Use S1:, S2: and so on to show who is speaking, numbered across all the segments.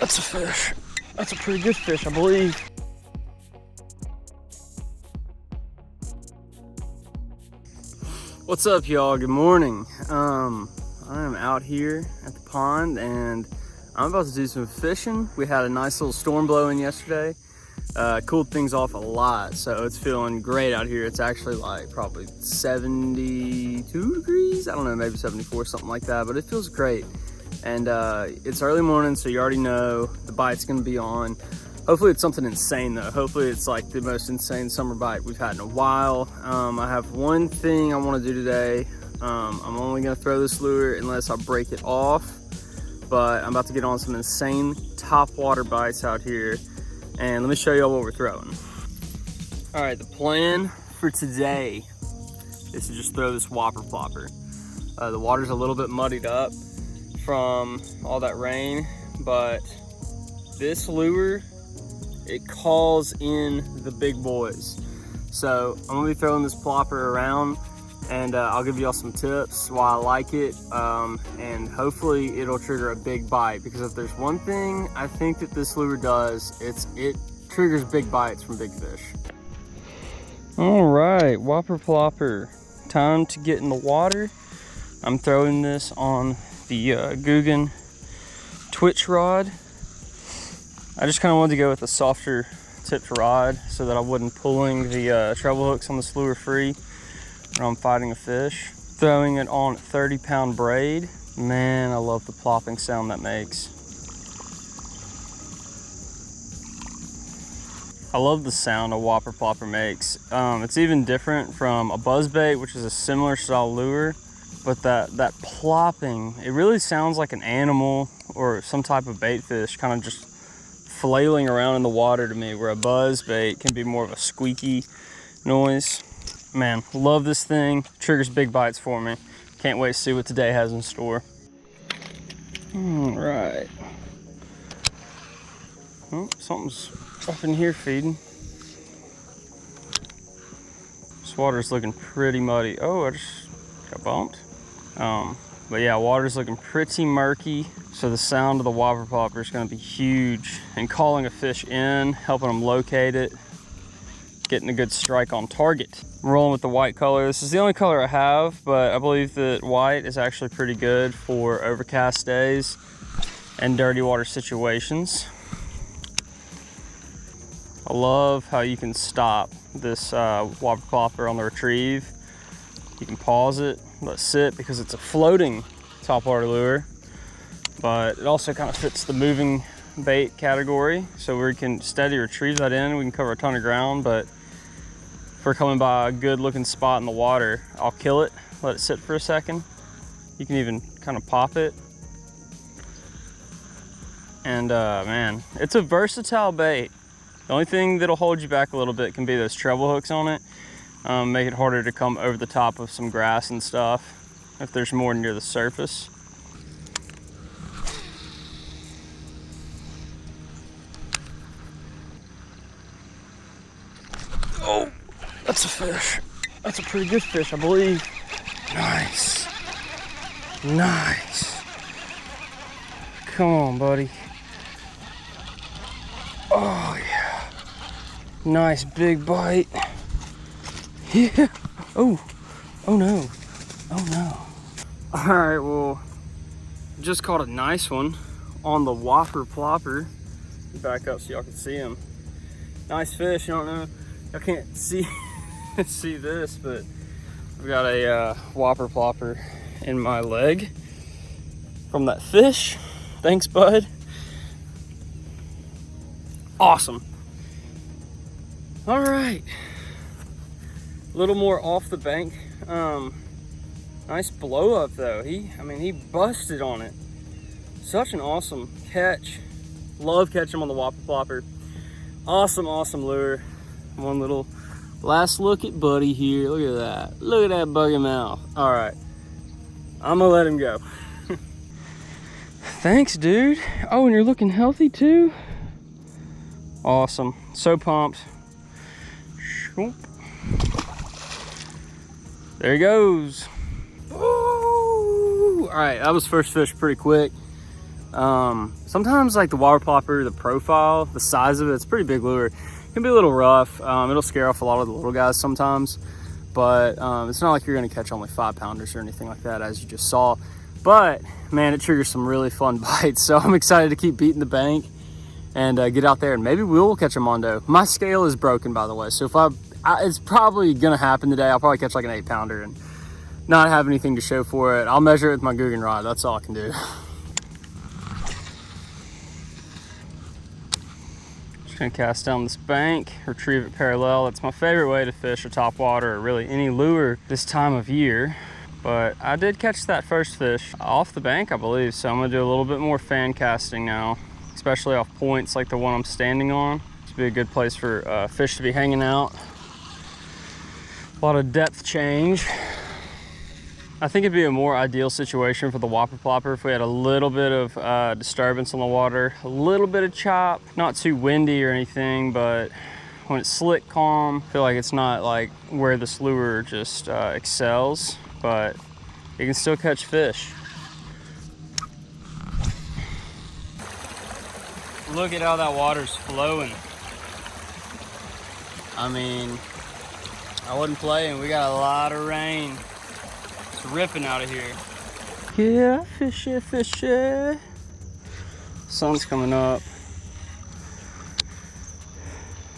S1: That's a fish. That's a pretty good fish, I believe. What's up, y'all? Good morning. I am out here at the pond and I'm about to do some fishing. We had a nice little storm blowing yesterday. Cooled things off a lot, so it's feeling great out here. It's actually like probably 72 degrees. I don't know, maybe 74, something like that, but it feels great. And it's early morning, so you already know the bite's gonna be on. Hopefully it's something insane though. Hopefully it's like the most insane summer bite we've had in a while. I have one thing I wanna do today. I'm only gonna throw this lure unless I break it off, but I'm about to get on some insane top water bites out here. And let me show y'all what we're throwing. All right, the plan for today is to just throw this Whopper Plopper. The water's a little bit muddied up from all that rain, but this lure, it calls in the big boys. So I'm gonna be throwing this plopper around and I'll give y'all some tips why I like it, and hopefully it'll trigger a big bite, because if there's one thing I think that this lure does, it triggers big bites from big fish. All right, Whopper Plopper, time to get in the water. I'm throwing this on the Guggen Twitch rod. I just kind of wanted to go with a softer tipped rod so that I wasn't pulling the treble hooks on this lure free when I'm fighting a fish. Throwing it on 30-pound braid. Man, I love the plopping sound that makes. I love the sound a Whopper Plopper makes. It's even different from a buzzbait, which is a similar style lure, but that plopping, it really sounds like an animal or some type of bait fish kind of just flailing around in the water to me, where a buzz bait can be more of a squeaky noise. Man, love this thing. Triggers big bites for me. Can't wait to see what today has in store. All right. Oh, something's up in here feeding. This water's looking pretty muddy. Oh, I just got bumped. But yeah, water's looking pretty murky. So the sound of the Whopper Plopper is gonna be huge in calling a fish in, helping them locate it, getting a good strike on target. I'm rolling with the white color. This is the only color I have, but I believe that white is actually pretty good for overcast days and dirty water situations. I love how you can stop this Whopper Plopper on the retrieve. You can pause it, let it sit, because it's a floating topwater lure, but it also kind of fits the moving bait category. So we can steady retrieve that in, we can cover a ton of ground, but if we're coming by a good looking spot in the water, I'll kill it, let it sit for a second. You can even kind of pop it. And man, it's a versatile bait. The only thing that'll hold you back a little bit can be those treble hooks on it. Make it harder to come over the top of some grass and stuff if there's more near the surface. Oh, that's a fish. That's a pretty good fish, I believe. Nice. Nice. Come on, buddy. Oh, yeah. Nice big bite. Yeah. Oh. Oh, no. Oh, no. All right, well, just caught a nice one on the Whopper Plopper. Back up so y'all can see him. Nice fish. I don't know. Y'all can't see see this, but I've got a Whopper Plopper in my leg from that fish. Thanks, bud. Awesome. All right. A little more off the bank. Nice blow up though. He busted on it. Such an awesome catch. Love catching him on the Whopper Plopper. Awesome, awesome lure. One little last look at Buddy here. Look at that. Look at that buggy mouth. All right. I'm gonna let him go. Thanks, dude. Oh, and you're looking healthy too. Awesome. So pumped. There he goes. Ooh. All right, that was first fish pretty quick. Sometimes like the Whopper Plopper, the profile, the size of it, it's a pretty big lure. It can be a little rough. It'll scare off a lot of the little guys sometimes, but it's not like you're gonna catch only 5-pounders or anything like that, as you just saw. But man, it triggers some really fun bites. So I'm excited to keep beating the bank and get out there, and maybe we will catch a mondo. My scale is broken, by the way, so if it's probably gonna happen today. I'll probably catch like an 8-pounder and not have anything to show for it. I'll measure it with my Guggen rod. That's all I can do. Just gonna cast down this bank, retrieve it parallel. That's my favorite way to fish a topwater or really any lure this time of year. But I did catch that first fish off the bank, I believe, so I'm gonna do a little bit more fan casting now, especially off points like the one I'm standing on. This would be a good place for fish to be hanging out. A lot of depth change. I think it'd be a more ideal situation for the Whopper Plopper if we had a little bit of disturbance on the water, a little bit of chop, not too windy or anything, but when it's slick, calm, I feel like it's not like where this lure just excels, but you can still catch fish. Look at how that water's flowing. I mean, I wasn't playing. We got a lot of rain. It's ripping out of here. Yeah, fishy, fishy. Sun's coming up.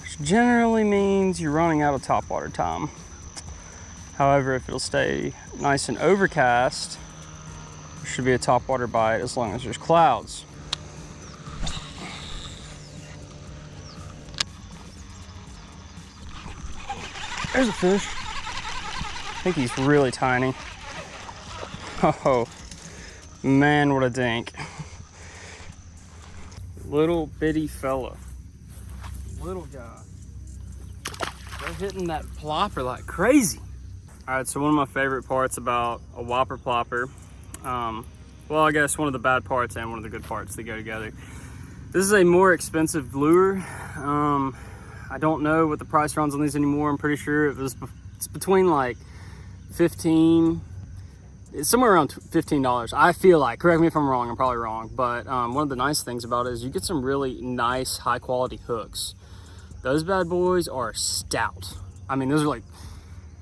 S1: Which generally means you're running out of topwater time. However, if it'll stay nice and overcast, there should be a topwater bite as long as there's clouds. There's a fish. I think he's really tiny. Oh, man, what a dink. Little bitty fella. Little guy. They're hitting that plopper like crazy. All right, so one of my favorite parts about a Whopper Plopper, well, I guess one of the bad parts and one of the good parts that go together. This is a more expensive lure. I don't know what the price runs on these anymore. I'm pretty sure it's between like 15, it's somewhere around $15. I feel like, correct me if I'm wrong, I'm probably wrong, but one of the nice things about it is you get some really nice high quality hooks. Those bad boys are stout. I mean, those are like,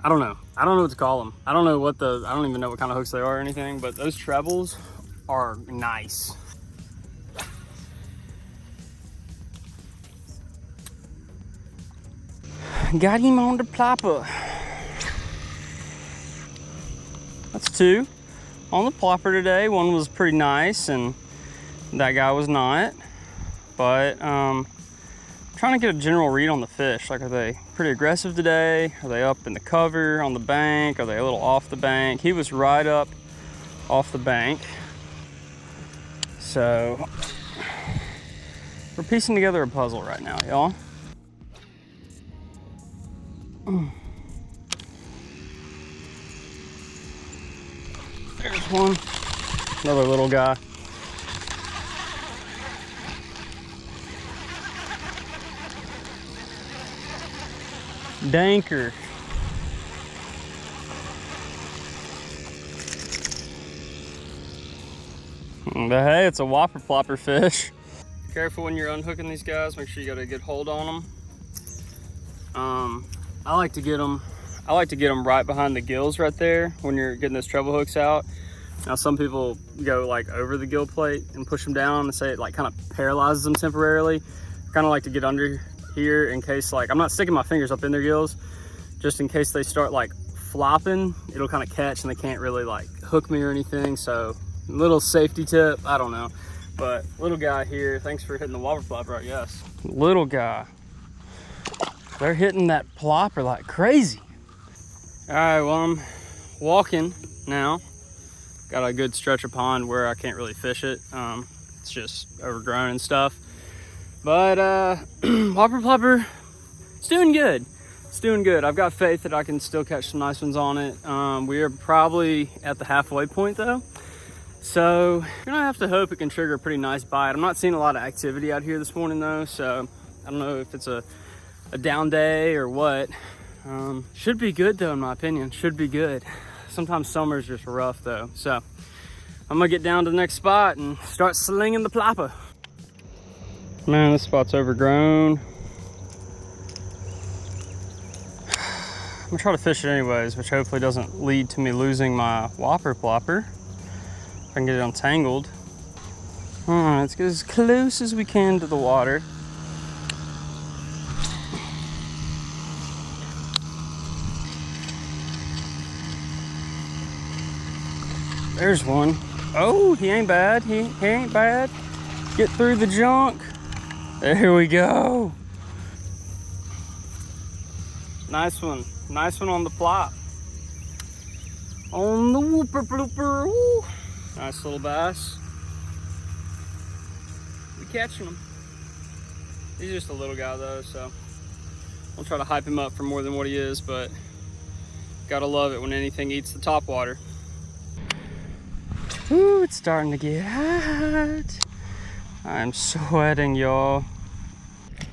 S1: I don't know what to call them. I don't even know what kind of hooks they are or anything, but those trebles are nice. Got him on the plopper. That's 2 on the plopper today. One was pretty nice and that guy was not. But trying to get a general read on the fish. Like, are they pretty aggressive today? Are they up in the cover on the bank? Are they a little off the bank? He was right up off the bank. So we're piecing together a puzzle right now, y'all. There's one. Another little guy. Danker. But hey, it's a Whopper Plopper fish. Careful when you're unhooking these guys. Make sure you got a good hold on them. I like to get them right behind the gills right there when you're getting those treble hooks out. Now some people go like over the gill plate and push them down and say it like kind of paralyzes them temporarily. I kind of like to get under here in case, like, I'm not sticking my fingers up in their gills, just in case they start like flopping, it'll kind of catch and they can't really like hook me or anything. So little safety tip, I don't know. But little guy here, thanks for hitting the Whopper Plopper, I guess. Little guy. They're hitting that plopper like crazy. All right, well, I'm walking now. Got a good stretch of pond where I can't really fish it. It's just overgrown and stuff. But Whopper Plopper, it's doing good. It's doing good. I've got faith that I can still catch some nice ones on it. We are probably at the halfway point though. So you're gonna have to hope it can trigger a pretty nice bite. I'm not seeing a lot of activity out here this morning though, so I don't know if it's a down day or what. Should be good though, in my opinion. Should be good. Sometimes summer's just rough though. So I'm gonna get down to the next spot and start slinging the plopper. Man, this spot's overgrown. I'm gonna try to fish it anyways, which hopefully doesn't lead to me losing my Whopper Plopper. If I can get it untangled. All right, let's get as close as we can to the water. There's one. Oh, he ain't bad. He ain't bad. Get through the junk. There we go. Nice one. Nice one on the plop. On the Whopper Plopper. Woo. Nice little bass. We catching him. He's just a little guy though, so I'll try to hype him up for more than what he is, but gotta love it when anything eats the top water. Ooh, it's starting to get hot. I'm sweating, y'all.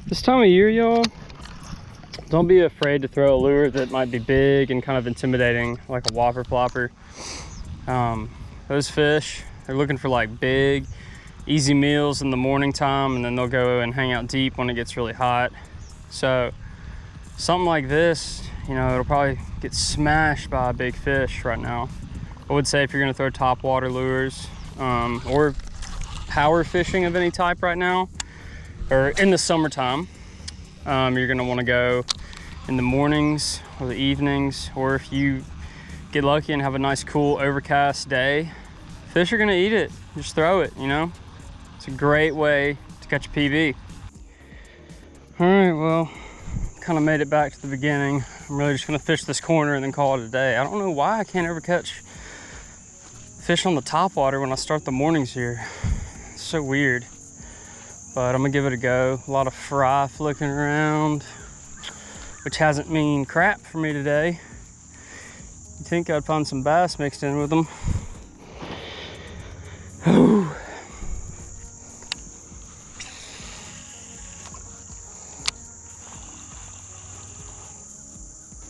S1: This time of year, y'all, don't be afraid to throw a lure that might be big and kind of intimidating, like a Whopper Plopper. Those fish, they're looking for like big, easy meals in the morning time, and then they'll go and hang out deep when it gets really hot. So something like this, you know, it'll probably get smashed by a big fish right now. I would say if you're gonna throw top water lures or power fishing of any type right now, or in the summertime, you're gonna wanna go in the mornings or the evenings, or if you get lucky and have a nice cool overcast day, fish are gonna eat it. Just throw it, you know? It's a great way to catch a PB. All right, well, kind of made it back to the beginning. I'm really just gonna fish this corner and then call it a day. I don't know why I can't ever catch fish on the top water when I start the mornings here. It's so weird, but I'm gonna give it a go. A lot of fry flicking around, which hasn't mean crap for me today. You'd think I'd find some bass mixed in with them. Ooh.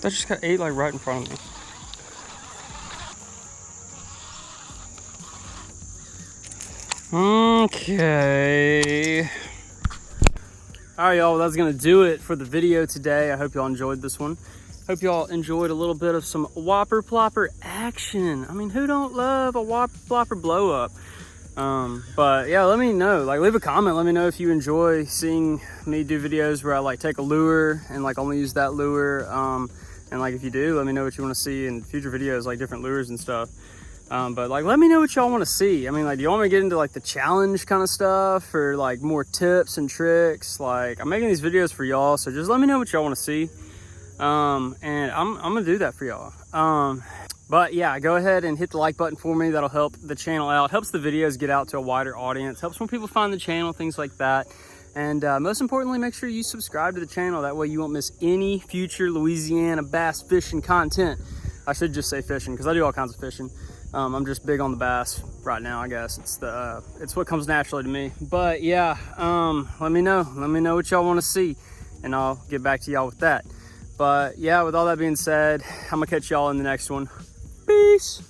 S1: That just got ate like right in front of me. Okay. All right, y'all, well, that's gonna do it for the video today. I hope y'all enjoyed this one. Hope y'all enjoyed a little bit of some Whopper Plopper action. I mean, who don't love a Whopper Plopper blow up? But yeah, let me know, like leave a comment. Let me know if you enjoy seeing me do videos where I like take a lure and like only use that lure. And like if you do, let me know what you want to see in future videos, like different lures and stuff. But like, let me know what y'all want to see. I mean, like, do you want me to get into like the challenge kind of stuff or like more tips and tricks? Like, I'm making these videos for y'all, so just let me know what y'all want to see. And I'm gonna do that for y'all. But yeah, go ahead and hit the like button for me. That'll help the channel out, helps the videos get out to a wider audience, helps more people find the channel, things like that. And most importantly, make sure you subscribe to the channel. That way you won't miss any future Louisiana bass fishing content. I should just say fishing, because I do all kinds of fishing. I'm just big on the bass right now, I guess. It's what comes naturally to me. But yeah, let me know what y'all want to see, and I'll get back to y'all with that. But yeah, with all that being said, I'm gonna catch y'all in the next one. Peace.